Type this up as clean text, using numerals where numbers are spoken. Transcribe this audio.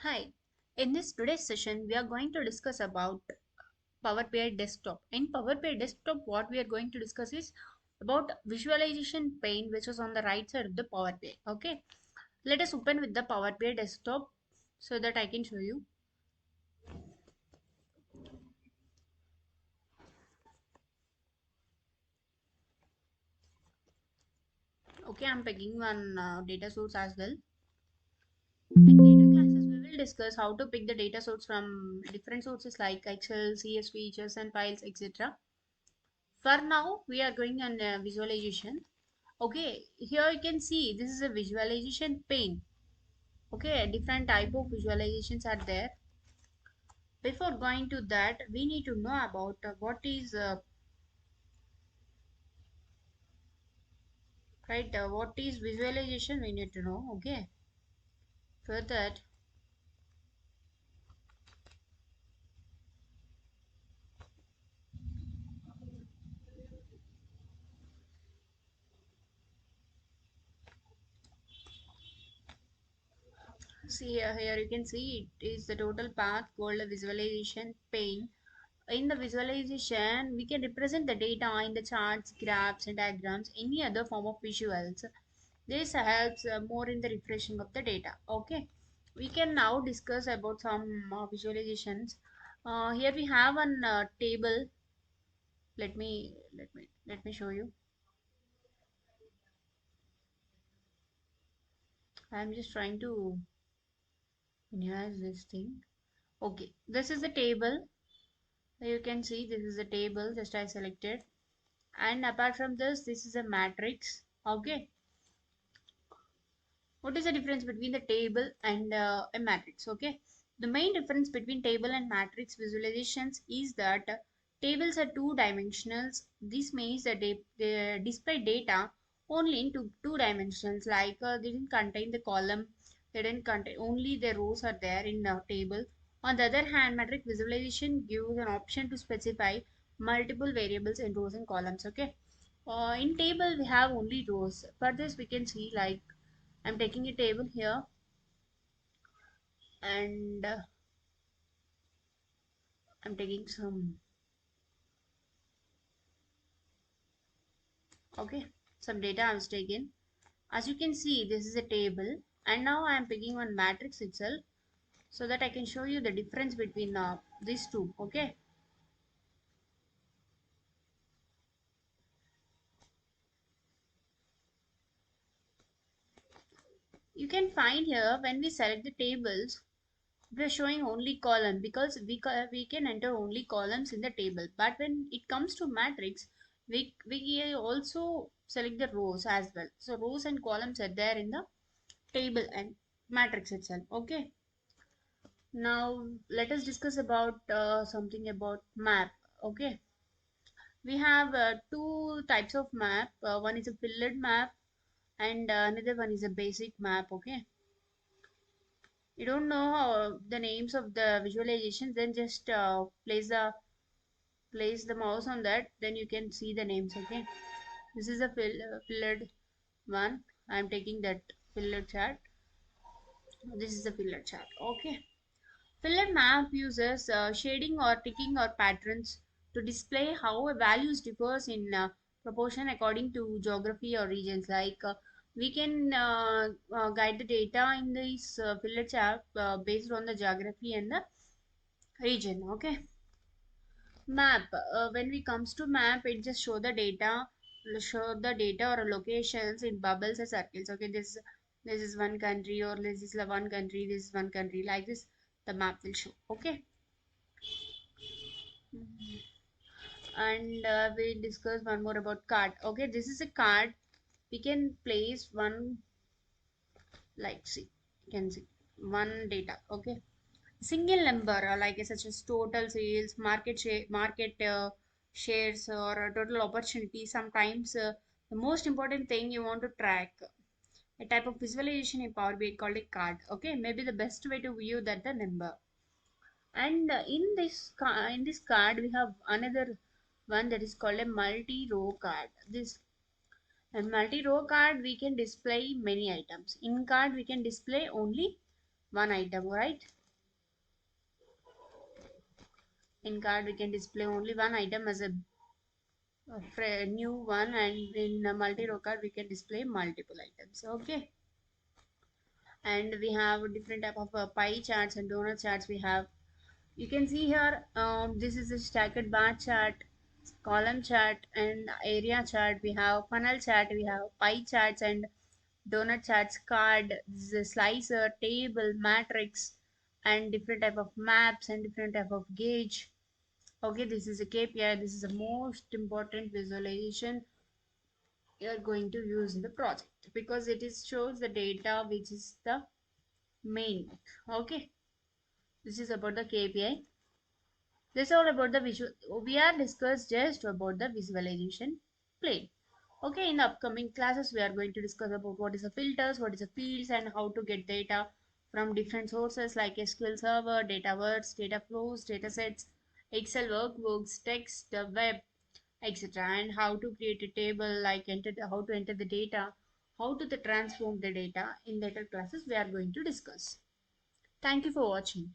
Hi, in this today's session, we are going to discuss about Power BI Desktop. In Power BI Desktop, what we are going to discuss is about visualization pane, which is on the right side of the Power BI. Okay, let us open with the Power BI Desktop so that I can show you. Okay, I'm picking one data source as well. In later classes, we will discuss how to pick the data source from different sources like Excel, CSV, JSON files, etc. For now, we are going on visualization. Okay, here you can see this is a visualization pane. Okay, different type of visualizations are there. Before going to that, we need to know about what is what is visualization. We need to know. Okay, for that, see here you can see it is the total path called a visualization pane. In the visualization, we can represent the data in the charts, graphs, and diagrams, any other form of visuals. This helps more in the refreshing of the data. Okay, we can now discuss about some visualizations. Here we have an table. Let me show you. I'm just trying to minimize this thing. Okay, this is the table. You can see this is a table. Just I selected, and apart from this is a matrix. Okay, what is the difference between the table and a matrix? Okay, the main difference between table and matrix visualizations is that tables are two dimensionals. This means that they display data only in two dimensions, like they didn't contain the column, they didn't contain only the rows are there in the table. On the other hand, matrix visualization gives an option to specify multiple variables in rows and columns. Okay, in table we have only rows. For this we can see, like, I'm taking a table here, and I'm taking okay, some data I was taken. As you can see, this is a table, and now I am picking one matrix itself so that I can show you the difference between these two. Okay, you can find here when we select the tables, we're showing only column because we can enter only columns in the table. But when it comes to matrix, we also select the rows as well. So rows and columns are there in the table and matrix itself. Okay, now let us discuss about something about map. Okay, we have two types of map. One is a filled map, and another one is a basic map. Okay, you don't know the names of the visualization, then just place the mouse on that, then you can see the names. Okay, this is a filled one. I'm taking that filled chart. This is a filled chart. Okay, filler map uses shading or ticking or patterns to display how a values differs in proportion according to geography or regions. Like we can guide the data in this filler chart based on the geography and the region. Okay, map. When we comes to map, it just show the data or locations in bubbles or circles. Okay, this is one country, or this is one country, this is one country, like this the map will show. Okay, and we'll discuss one more about card. Okay, this is a card. We can place one, like, see, you can see one data. Okay, single number like such as total sales, market shares, or total opportunity. Sometimes the most important thing you want to track, a type of visualization in Power BI called a card. Okay, maybe the best way to view that the number. And in this card we have another one that is called a multi-row card. This a multi-row card, we can display many items. In card we can display only one item, right? In card we can display only one item as a new one, and in a multi-row card we can display multiple items. Okay, and we have different type of pie charts and donut charts. We have, you can see here, this is a stacked bar chart, column chart, and area chart. We have funnel chart, we have pie charts and donut charts, card, this is a slicer, table, matrix, and different type of maps and different type of gauge. Okay, this is a KPI. This is the most important visualization you are going to use in the project, because it is shows the data which is the main. Okay, this is about the KPI. This is all about the visual. We are discussed just about the visualization plane. Okay, in the upcoming classes, we are going to discuss about what is the filters, what is the fields, and how to get data from different sources like SQL Server, data words, data flows, data sets, Excel workbooks, text, the web, etc. And how to create a table, like how to enter the data, how to transform the data. In later classes, we are going to discuss. Thank you for watching.